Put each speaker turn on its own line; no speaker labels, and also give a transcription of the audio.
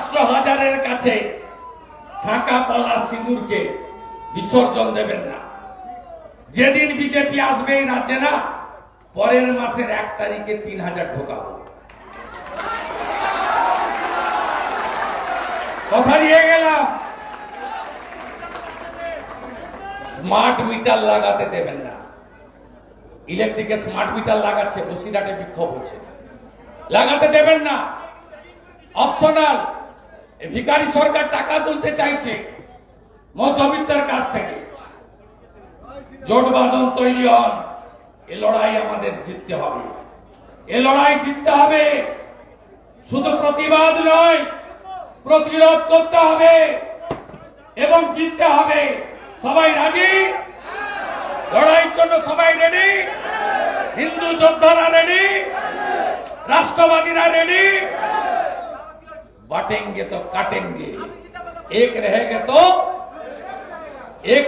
500,000-এর কাছে শাঁকা পলা সিঁদুরকে বিসর্জন দেবেন না। যেদিন বিজেপি আসবে এই রাজ্যে না, পরের মাসের 1 তারিখে 3,000 ঢোকাবো। কথা দিয়ে গেলাম। স্মার্ট মিটার লাগাতে দেবেন না। ইলেকট্রিকে স্মার্ট মিটার লাগাচ্ছে, বসিরহাটে বিক্ষোভ হচ্ছে, লাগাতে দেবেন না। অপশনাল। ভিখারি সরকার টাকা তুলতে চাইছে মধ্যবিত্তের কাছ থেকে। জোট বাঁধন তৈরি হন। এ লড়াই আমাদের জিততে হবে। এ লড়াই জিততে হবে। শুধু প্রতিবাদ নয়, প্রতিরোধ করতে হবে এবং জিততে হবে। সবাই রাজি? লড়াইয়ের জন্য সবাই রেডি? হিন্দু যোদ্ধারা রেডি? राष्ट्रवादीरा रेडी? बांटेंगे तो काटेंगे, एक रहेगा तो